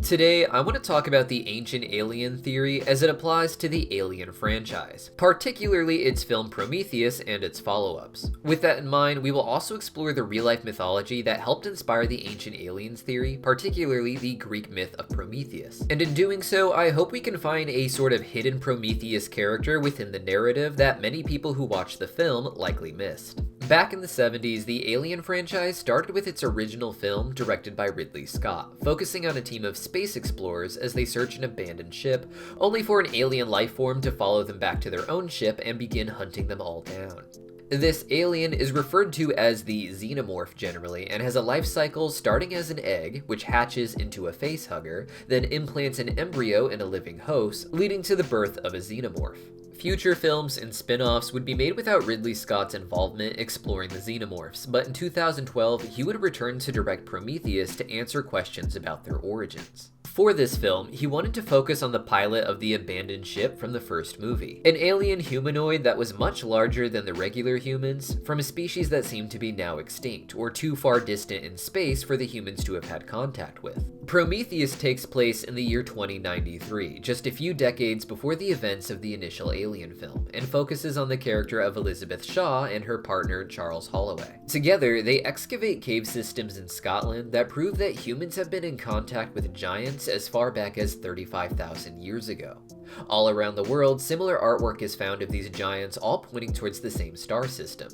Today, I want to talk about the ancient alien theory as it applies to the Alien franchise, particularly its film Prometheus and its follow-ups. With that in mind, we will also explore the real-life mythology that helped inspire the ancient aliens theory, particularly the Greek myth of Prometheus. And in doing so, I hope we can find a sort of hidden Prometheus character within the narrative that many people who watched the film likely missed. Back in the 70s, the Alien franchise started with its original film directed by Ridley Scott, focusing on a team of space explorers as they search an abandoned ship, only for an alien life form to follow them back to their own ship and begin hunting them all down. This alien is referred to as the xenomorph generally, and has a life cycle starting as an egg, which hatches into a facehugger, then implants an embryo in a living host, leading to the birth of a xenomorph. Future films and spin-offs would be made without Ridley Scott's involvement exploring the xenomorphs, but in 2012, he would return to direct Prometheus to answer questions about their origins. For this film, he wanted to focus on the pilot of the abandoned ship from the first movie, an alien humanoid that was much larger than the regular humans, from a species that seemed to be now extinct, or too far distant in space for the humans to have had contact with. Prometheus takes place in the year 2093, just a few decades before the events of the initial Alien film, and focuses on the character of Elizabeth Shaw and her partner Charles Holloway. Together, they excavate cave systems in Scotland that prove that humans have been in contact with giants as far back as 35,000 years ago. All around the world, similar artwork is found of these giants, all pointing towards the same star system.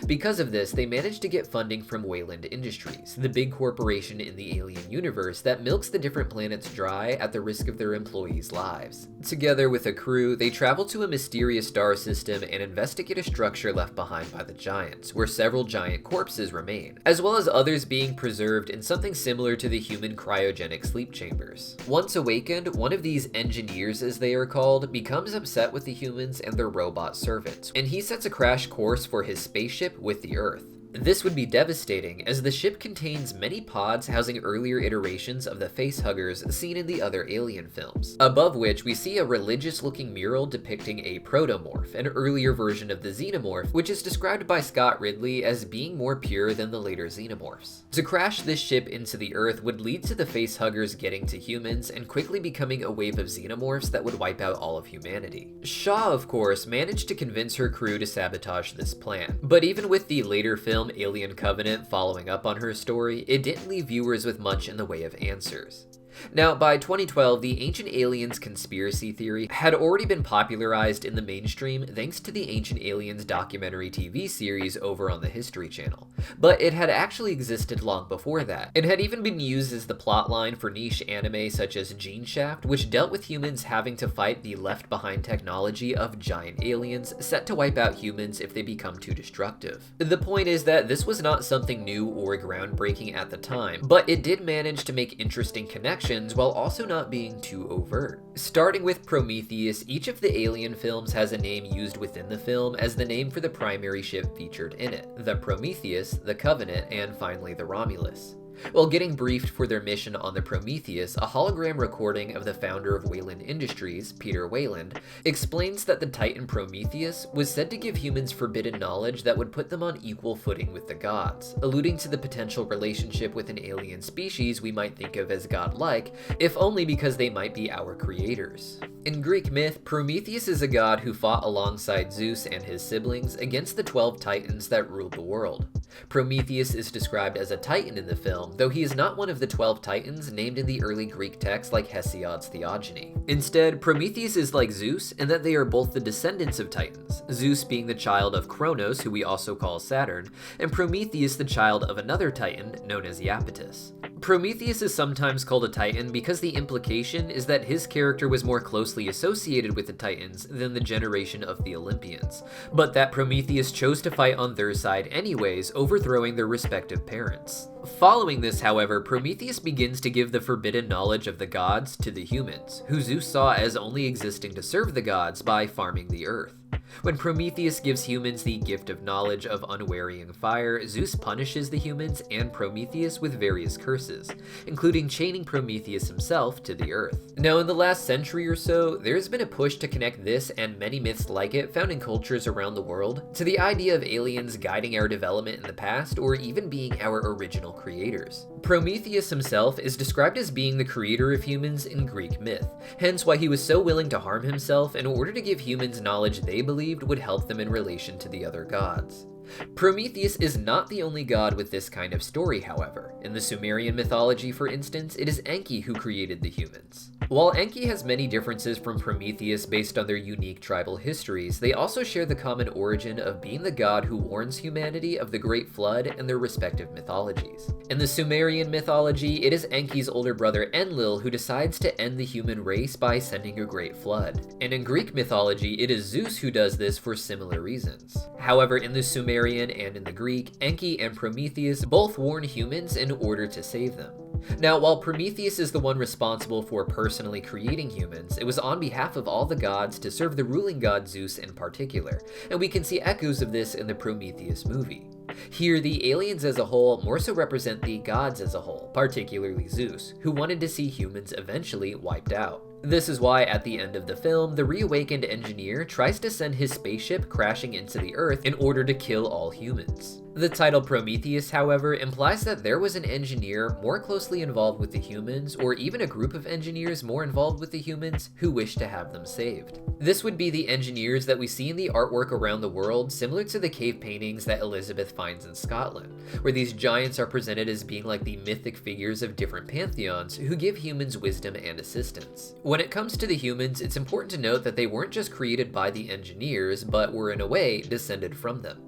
Because of this, they managed to get funding from Wayland Industries, the big corporation in the alien universe that milks the different planets dry at the risk of their employees' lives. Together with a crew, they travel to a mysterious star system and investigate a structure left behind by the giants, where several giant corpses remain, as well as others being preserved in something similar to the human cryogenic sleep chambers. Once awakened, one of these engineers, as they are called, becomes upset with the humans and their robot servants, and he sets a crash course for his spaceship with the Earth. This would be devastating, as the ship contains many pods housing earlier iterations of the facehuggers seen in the other Alien films, above which we see a religious-looking mural depicting a protomorph, an earlier version of the xenomorph, which is described by Scott Ridley as being more pure than the later xenomorphs. To crash this ship into the Earth would lead to the facehuggers getting to humans and quickly becoming a wave of xenomorphs that would wipe out all of humanity. Shaw, of course, managed to convince her crew to sabotage this plan, but even with the later film Alien Covenant following up on her story, it didn't leave viewers with much in the way of answers. Now, by 2012, the Ancient Aliens conspiracy theory had already been popularized in the mainstream thanks to the Ancient Aliens documentary TV series over on the History Channel, but it had actually existed long before that, and had even been used as the plotline for niche anime such as Gene Shaft, which dealt with humans having to fight the left-behind technology of giant aliens set to wipe out humans if they become too destructive. The point is that this was not something new or groundbreaking at the time, but it did manage to make interesting connections while also not being too overt. Starting with Prometheus, each of the Alien films has a name used within the film as the name for the primary ship featured in it: the Prometheus, the Covenant, and finally the Romulus. While getting briefed for their mission on the Prometheus, a hologram recording of the founder of Wayland Industries, Peter Wayland, explains that the Titan Prometheus was said to give humans forbidden knowledge that would put them on equal footing with the gods, alluding to the potential relationship with an alien species we might think of as godlike, if only because they might be our creators. In Greek myth, Prometheus is a god who fought alongside Zeus and his siblings against the 12 titans that ruled the world. Prometheus is described as a titan in the film, though he is not one of the 12 titans named in the early Greek texts like Hesiod's Theogony. Instead, Prometheus is like Zeus in that they are both the descendants of titans, Zeus being the child of Kronos, who we also call Saturn, and Prometheus the child of another titan known as Iapetus. Prometheus is sometimes called a titan because the implication is that his character was more closely associated with the titans than the generation of the Olympians, but that Prometheus chose to fight on their side anyways, overthrowing their respective parents. Following this, however, Prometheus begins to give the forbidden knowledge of the gods to the humans, who Zeus saw as only existing to serve the gods by farming the earth. When Prometheus gives humans the gift of knowledge of unwearying fire, Zeus punishes the humans and Prometheus with various curses, including chaining Prometheus himself to the earth. Now, in the last century or so, there's been a push to connect this and many myths like it found in cultures around the world to the idea of aliens guiding our development in the past or even being our original creators. Prometheus himself is described as being the creator of humans in Greek myth, hence why he was so willing to harm himself in order to give humans knowledge they believed would help them in relation to the other gods. Prometheus is not the only god with this kind of story, however. In the Sumerian mythology, for instance, it is Enki who created the humans. While Enki has many differences from Prometheus based on their unique tribal histories, they also share the common origin of being the god who warns humanity of the Great Flood and their respective mythologies. In the Sumerian mythology, it is Enki's older brother Enlil who decides to end the human race by sending a great flood. And in Greek mythology, it is Zeus who does this for similar reasons. However, in the Sumerian and in the Greek, Enki and Prometheus both warn humans in order to save them. Now, while Prometheus is the one responsible for personally creating humans, it was on behalf of all the gods to serve the ruling god Zeus in particular, and we can see echoes of this in the Prometheus movie. Here, the aliens as a whole more so represent the gods as a whole, particularly Zeus, who wanted to see humans eventually wiped out. This is why, at the end of the film, the reawakened engineer tries to send his spaceship crashing into the Earth in order to kill all humans. The title Prometheus, however, implies that there was an engineer more closely involved with the humans, or even a group of engineers more involved with the humans, who wished to have them saved. This would be the engineers that we see in the artwork around the world, similar to the cave paintings that Elizabeth finds in Scotland, where these giants are presented as being like the mythic figures of different pantheons who give humans wisdom and assistance. When it comes to the humans, it's important to note that they weren't just created by the engineers, but were in a way descended from them.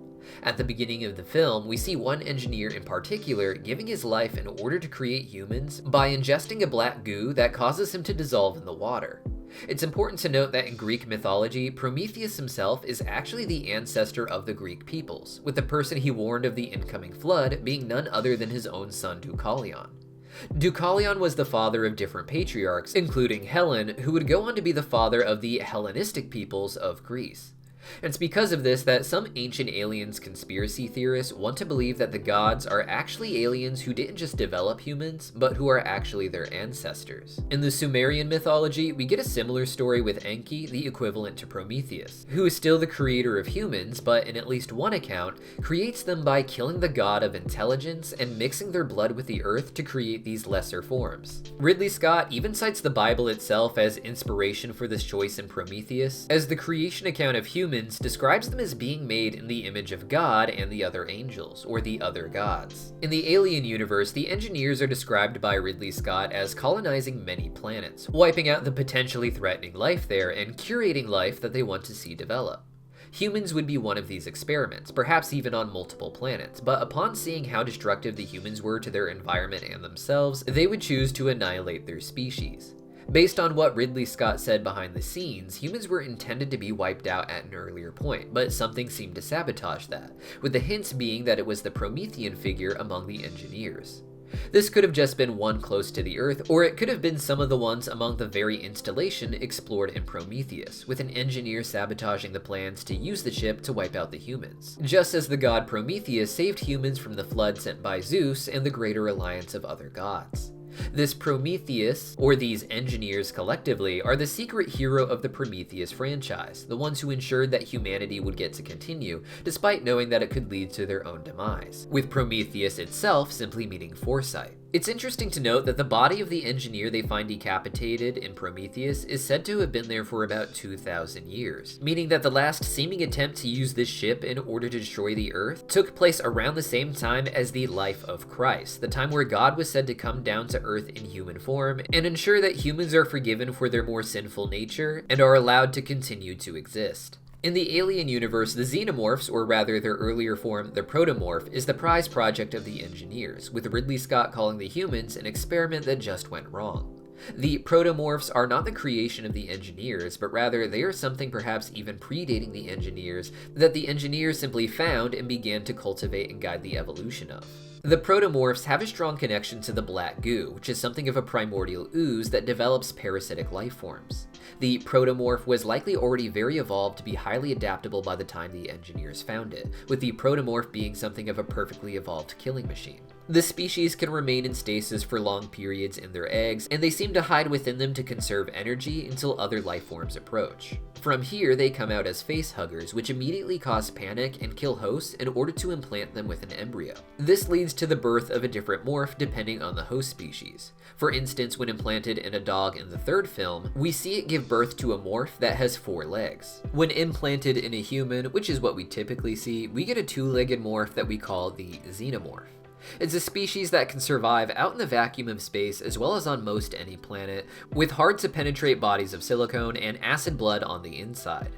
At the beginning of the film, we see one engineer in particular giving his life in order to create humans by ingesting a black goo that causes him to dissolve in the water. It's important to note that in Greek mythology, Prometheus himself is actually the ancestor of the Greek peoples, with the person he warned of the incoming flood being none other than his own son Deucalion. Deucalion was the father of different patriarchs, including Helen, who would go on to be the father of the Hellenistic peoples of Greece. And it's because of this that some ancient aliens conspiracy theorists want to believe that the gods are actually aliens who didn't just develop humans, but who are actually their ancestors. In the Sumerian mythology, we get a similar story with Enki, the equivalent to Prometheus, who is still the creator of humans, but in at least one account, creates them by killing the god of intelligence and mixing their blood with the earth to create these lesser forms. Ridley Scott even cites the Bible itself as inspiration for this choice in Prometheus, as the creation account of humans describes them as being made in the image of God and the other angels, or the other gods. In the Alien universe, the engineers are described by Ridley Scott as colonizing many planets, wiping out the potentially threatening life there and curating life that they want to see develop. Humans would be one of these experiments, perhaps even on multiple planets, but upon seeing how destructive the humans were to their environment and themselves, they would choose to annihilate their species. Based on what Ridley Scott said behind the scenes, humans were intended to be wiped out at an earlier point, but something seemed to sabotage that, with the hints being that it was the Promethean figure among the engineers. This could have just been one close to the Earth, or it could have been some of the ones among the very installation explored in Prometheus, with an engineer sabotaging the plans to use the ship to wipe out the humans, just as the god Prometheus saved humans from the flood sent by Zeus and the greater alliance of other gods. This Prometheus, or these engineers collectively, are the secret hero of the Prometheus franchise, the ones who ensured that humanity would get to continue, despite knowing that it could lead to their own demise, with Prometheus itself simply meaning foresight. It's interesting to note that the body of the engineer they find decapitated in Prometheus is said to have been there for about 2,000 years, meaning that the last seeming attempt to use this ship in order to destroy the Earth took place around the same time as the life of Christ, the time where God was said to come down to Earth in human form and ensure that humans are forgiven for their more sinful nature and are allowed to continue to exist. In the Alien universe, the xenomorphs, or rather their earlier form, the protomorph, is the prize project of the engineers, with Ridley Scott calling the humans an experiment that just went wrong. The protomorphs are not the creation of the engineers, but rather they are something perhaps even predating the engineers that the engineers simply found and began to cultivate and guide the evolution of. The protomorphs have a strong connection to the black goo, which is something of a primordial ooze that develops parasitic life forms. The protomorph was likely already very evolved to be highly adaptable by the time the engineers found it, with the protomorph being something of a perfectly evolved killing machine. The species can remain in stasis for long periods in their eggs, and they seem to hide within them to conserve energy until other life forms approach. From here, they come out as facehuggers, which immediately cause panic and kill hosts in order to implant them with an embryo. This leads to the birth of a different morph depending on the host species. For instance, when implanted in a dog in the third film, we see it give birth to a morph that has 4 legs. When implanted in a human, which is what we typically see, we get a 2-legged morph that we call the xenomorph. It's a species that can survive out in the vacuum of space as well as on most any planet, with hard to penetrate bodies of silicone and acid blood on the inside.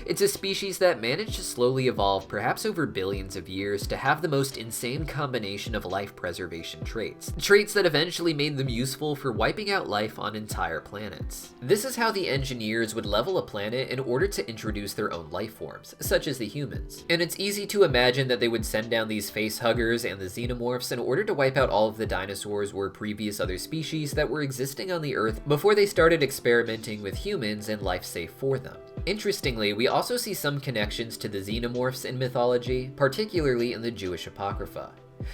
It's a species that managed to slowly evolve, perhaps over billions of years, to have the most insane combination of life preservation traits. Traits that eventually made them useful for wiping out life on entire planets. This is how the engineers would level a planet in order to introduce their own life forms, such as the humans. And it's easy to imagine that they would send down these facehuggers and the xenomorphs in order to wipe out all of the dinosaurs or previous other species that were existing on the Earth before they started experimenting with humans and life safe for them. Interestingly, we also see some connections to the xenomorphs in mythology, particularly in the Jewish Apocrypha.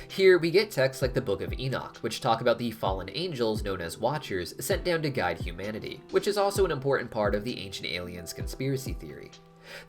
Here, we get texts like the Book of Enoch, which talk about the fallen angels known as Watchers sent down to guide humanity, which is also an important part of the ancient aliens conspiracy theory.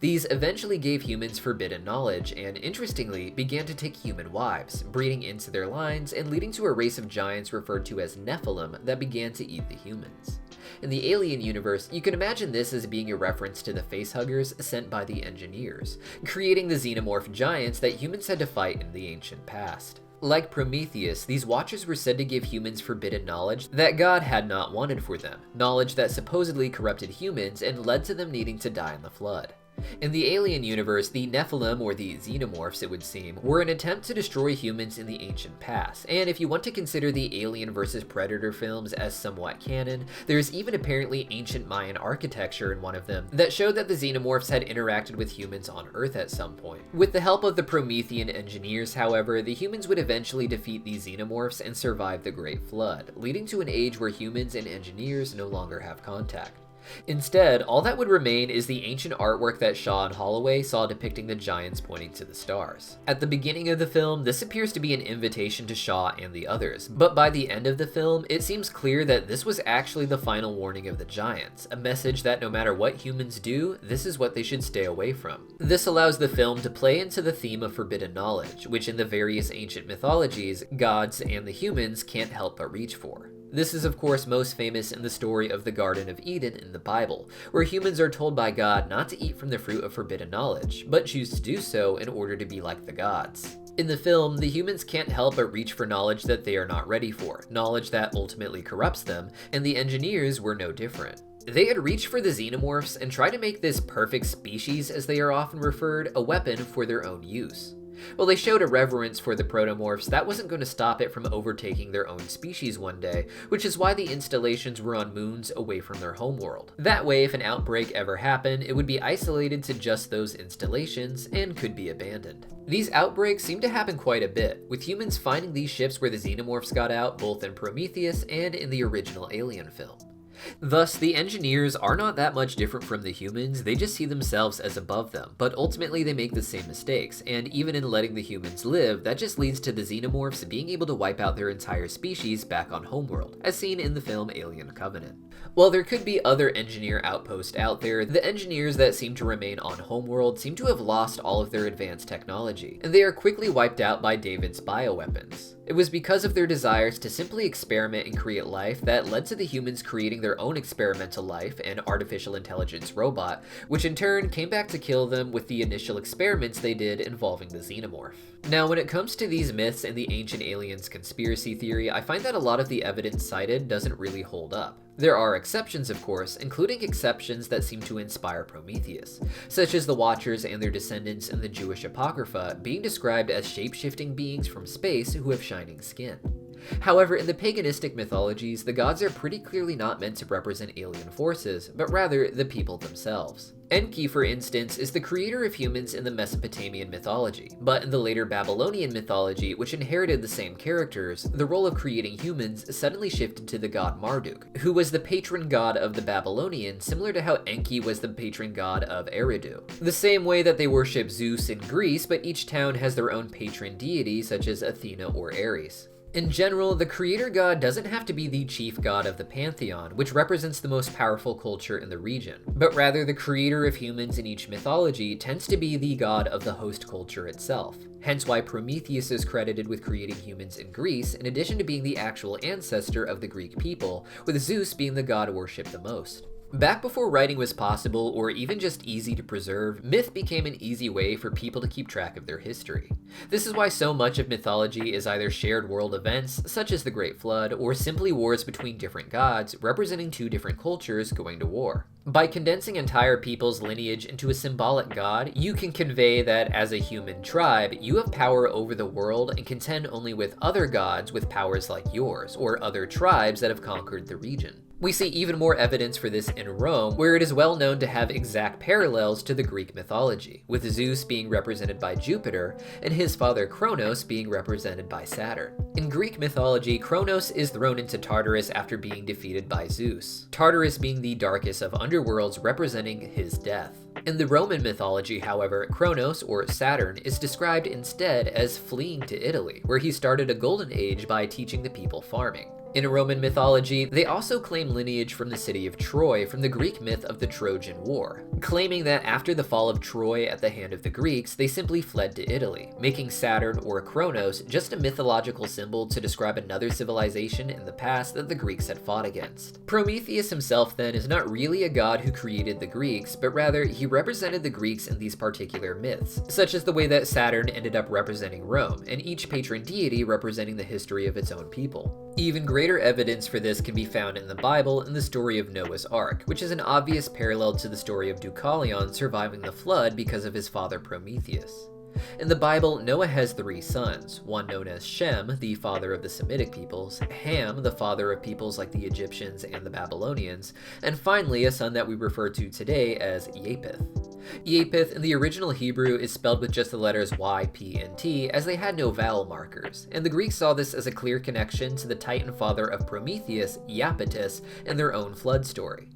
These eventually gave humans forbidden knowledge and, interestingly, began to take human wives, breeding into their lines and leading to a race of giants referred to as Nephilim that began to eat the humans. In the Alien universe, you can imagine this as being a reference to the facehuggers sent by the engineers, creating the xenomorph giants that humans had to fight in the ancient past. Like Prometheus, these Watchers were said to give humans forbidden knowledge that God had not wanted for them, knowledge that supposedly corrupted humans and led to them needing to die in the flood. In the Alien universe, the Nephilim, or the xenomorphs it would seem, were an attempt to destroy humans in the ancient past, and if you want to consider the Alien vs. Predator films as somewhat canon, there is even apparently ancient Mayan architecture in one of them that showed that the xenomorphs had interacted with humans on Earth at some point. With the help of the Promethean engineers, however, the humans would eventually defeat these xenomorphs and survive the Great Flood, leading to an age where humans and engineers no longer have contact. Instead, all that would remain is the ancient artwork that Shaw and Holloway saw depicting the giants pointing to the stars. At the beginning of the film, this appears to be an invitation to Shaw and the others, but by the end of the film, it seems clear that this was actually the final warning of the giants, a message that no matter what humans do, this is what they should stay away from. This allows the film to play into the theme of forbidden knowledge, which in the various ancient mythologies, gods and the humans can't help but reach for. This is of course most famous in the story of the Garden of Eden in the Bible, where humans are told by God not to eat from the fruit of forbidden knowledge, but choose to do so in order to be like the gods. In the film, the humans can't help but reach for knowledge that they are not ready for, knowledge that ultimately corrupts them, and the engineers were no different. They had reached for the xenomorphs and tried to make this perfect species, as they are often referred, a weapon for their own use. While they showed a reverence for the protomorphs, that wasn't going to stop it from overtaking their own species one day, which is why the installations were on moons away from their homeworld. That way, if an outbreak ever happened, it would be isolated to just those installations and could be abandoned. These outbreaks seem to happen quite a bit, with humans finding these ships where the xenomorphs got out both in Prometheus and in the original Alien film. Thus, the engineers are not that much different from the humans, they just see themselves as above them, but ultimately they make the same mistakes, and even in letting the humans live, that just leads to the xenomorphs being able to wipe out their entire species back on homeworld, as seen in the film Alien Covenant. While there could be other engineer outposts out there, the engineers that seem to remain on homeworld seem to have lost all of their advanced technology, and they are quickly wiped out by David's bioweapons. It was because of their desires to simply experiment and create life that led to the humans creating their own experimental life, an artificial intelligence robot, which in turn came back to kill them with the initial experiments they did involving the xenomorph. Now, when it comes to these myths and the ancient aliens conspiracy theory, I find that a lot of the evidence cited doesn't really hold up. There are exceptions, of course, including exceptions that seem to inspire Prometheus, such as the Watchers and their descendants in the Jewish Apocrypha being described as shape-shifting beings from space who have shining skin. However, in the paganistic mythologies, the gods are pretty clearly not meant to represent alien forces, but rather the people themselves. Enki, for instance, is the creator of humans in the Mesopotamian mythology, but in the later Babylonian mythology, which inherited the same characters, the role of creating humans suddenly shifted to the god Marduk, who was the patron god of the Babylonians, similar to how Enki was the patron god of Eridu. The same way that they worship Zeus in Greece, but each town has their own patron deity, such as Athena or Ares. In general, the creator god doesn't have to be the chief god of the pantheon, which represents the most powerful culture in the region, but rather the creator of humans in each mythology tends to be the god of the host culture itself. Hence why Prometheus is credited with creating humans in Greece, in addition to being the actual ancestor of the Greek people, with Zeus being the god worshipped the most. Back before writing was possible, or even just easy to preserve, myth became an easy way for people to keep track of their history. This is why so much of mythology is either shared world events, such as the Great Flood, or simply wars between different gods, representing two different cultures going to war. By condensing entire people's lineage into a symbolic god, you can convey that as a human tribe, you have power over the world and contend only with other gods with powers like yours, or other tribes that have conquered the region. We see even more evidence for this in Rome, where it is well known to have exact parallels to the Greek mythology, with Zeus being represented by Jupiter, and his father Kronos being represented by Saturn. In Greek mythology, Kronos is thrown into Tartarus after being defeated by Zeus, Tartarus being the darkest of underworlds representing his death. In the Roman mythology, however, Kronos, or Saturn, is described instead as fleeing to Italy, where he started a golden age by teaching the people farming. In Roman mythology, they also claim lineage from the city of Troy from the Greek myth of the Trojan War, claiming that after the fall of Troy at the hand of the Greeks, they simply fled to Italy, making Saturn, or Kronos, just a mythological symbol to describe another civilization in the past that the Greeks had fought against. Prometheus himself then is not really a god who created the Greeks, but rather he represented the Greeks in these particular myths, such as the way that Saturn ended up representing Rome, and each patron deity representing the history of its own people. Even greater evidence for this can be found in the Bible in the story of Noah's Ark, which is an obvious parallel to the story of Deucalion surviving the flood because of his father Prometheus. In the Bible, Noah has 3 sons, one known as Shem, the father of the Semitic peoples, Ham, the father of peoples like the Egyptians and the Babylonians, and finally a son that we refer to today as Japheth. Japheth in the original Hebrew is spelled with just the letters Y, P, and T, as they had no vowel markers, and the Greeks saw this as a clear connection to the Titan father of Prometheus, Iapetus, in their own flood story.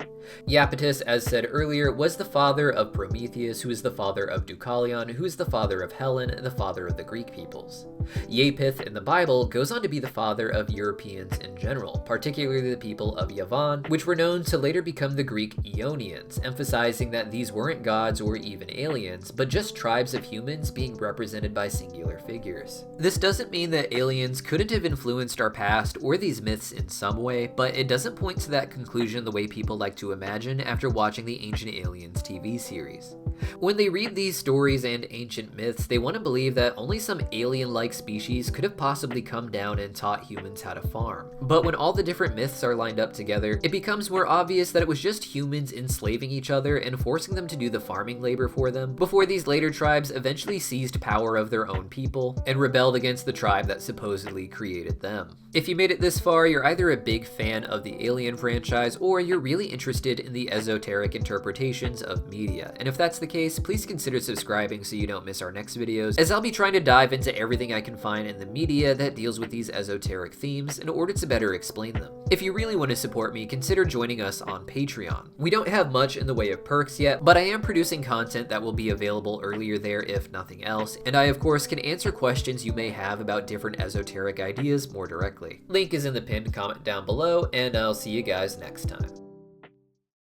Iapetus, as said earlier, was the father of Prometheus, who is the father of Deucalion, who is the father of Helen, and the father of the Greek peoples. Japheth in the Bible goes on to be the father of Europeans in general, particularly the people of Yavan, which were known to later become the Greek Ionians, emphasizing that these weren't gods or even aliens, but just tribes of humans being represented by singular figures. This doesn't mean that aliens couldn't have influenced our past or these myths in some way, but it doesn't point to that conclusion the way people like to imagine after watching the Ancient Aliens TV series. When they read these stories and ancient myths, they want to believe that only some alien-like species could have possibly come down and taught humans how to farm. But when all the different myths are lined up together, it becomes more obvious that it was just humans enslaving each other and forcing them to do the farming labor for them, before these later tribes eventually seized power of their own people and rebelled against the tribe that supposedly created them. If you made it this far, you're either a big fan of the Alien franchise, or you're really interested in the esoteric interpretations of media. And if that's the case, please consider subscribing so you don't miss our next videos, as I'll be trying to dive into everything I can find in the media that deals with these esoteric themes in order to better explain them. If you really want to support me, consider joining us on Patreon. We don't have much in the way of perks yet, but I am producing content that will be available earlier there if nothing else, and I of course can answer questions you may have about different esoteric ideas more directly. Link is in the pinned comment down below, and I'll see you guys next time.